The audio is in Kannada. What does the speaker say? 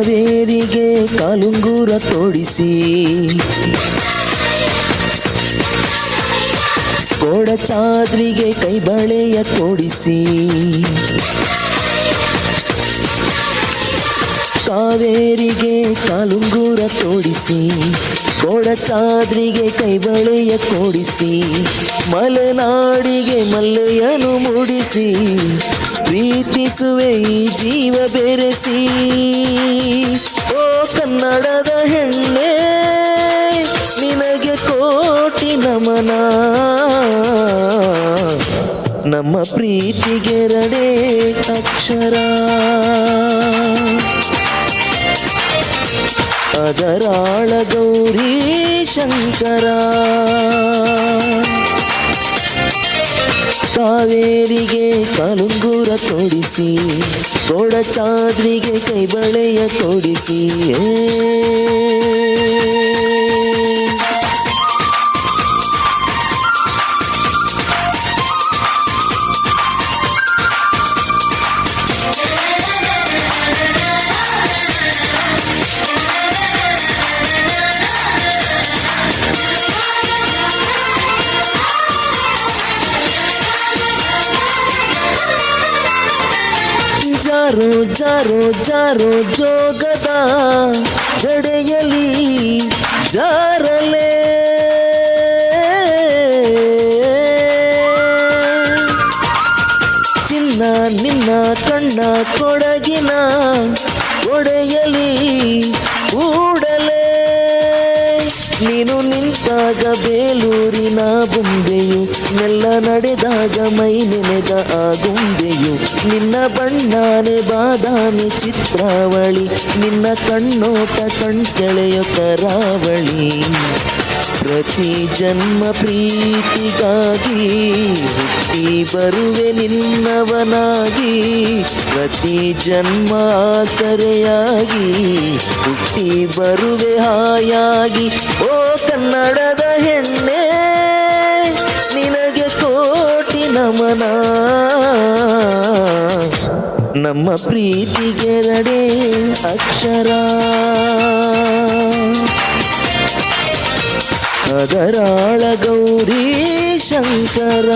ಕಾವೇರಿಗೆ ಕಾಲುಂಗುರ ತೋಡಿಸಿ ಕೊಡಚಾದ್ರಿಗೆ ಕೈಬಳೆಯ ಕೊಡಿಸಿ ಕಾವೇರಿಗೆ ಕಾಲುಂಗುರ ತೋಡಿಸಿ ಕೊಡಚಾದ್ರಿಗೆ ಕೈಬಳೆಯ ಕೊಡಿಸಿ ಮಲೆನಾಡಿಗೆ ಮಲ್ಲೆಯನು ಮೂಡಿಸಿ ಪ್ರೀತಿಸುವೆ ಈ ಜೀವ ಬೆರೆಸಿ ಓ ಕನ್ನಡದ ಹೆಣ್ಣೆ ನಿನಗೆ ಕೋಟಿ ನಮನ ನಮ್ಮ ಪ್ರೀತಿಗೆರಡೇ ಅಕ್ಷರ ಅದರಾಳ ಗೌರಿ ಶಂಕರ ಕಾವೇರಿಗೆ ಕಾಲುಂಗುರ ತೋಡಿಸಿ ಕೊಡಚಾದ್ರಿಗೆ ಕೈಬಳೆಯ ಕೊಡಿಸಿ ಜಾರೋ ಜಾರೋ ಜಾರೋ ಜೋಗದ ಜಡೆಯಲಿ ಜಾರಲೆ ಚಿನ್ನ ನಿನ್ನ ಕಣ್ಣ ಕೊಡಗಿನ ಒಡೆಯಲಿ ಕೂಡಲೇ ನೀನು ನಿಂತಾಗ ಬೇಲೂರಿನ ಬೊಂಬೆಯು ಮೆಲ್ಲ ನಡೆದಾಗ ಮೈ ನೆನೆದ ಆ ಗೊಂಬೆಯು ನಿನ್ನ ಬಣ್ಣಾನೆ ಬಾದಾಮಿ ಚಿತ್ರಾವಳಿ ನಿನ್ನ ಕಣ್ಣೋಟ ಕಣ್ಸೆಳೆಯೋ ಕರಾವಳಿ ಪ್ರತಿ ಜನ್ಮ ಪ್ರೀತಿಗಾಗಿ ಹುಟ್ಟಿ ಬರುವೆ ನಿನ್ನವನಾಗಿ ಪ್ರತಿ ಜನ್ಮ ಆಸರೆಯಾಗಿ ಹುಟ್ಟಿ ಬರುವೆ ಹಾಯಾಗಿ ಓ ಕನ್ನಡದ ಹೆಣ್ಣೆ ನಿನಗೆ ಕೋಟಿ ನಮನ ನಮ್ಮ ಪ್ರೀತಿಗೆರಡೇ ಅಕ್ಷರ ಅದರಾಳ ಗೌರಿ ಶಂಕರ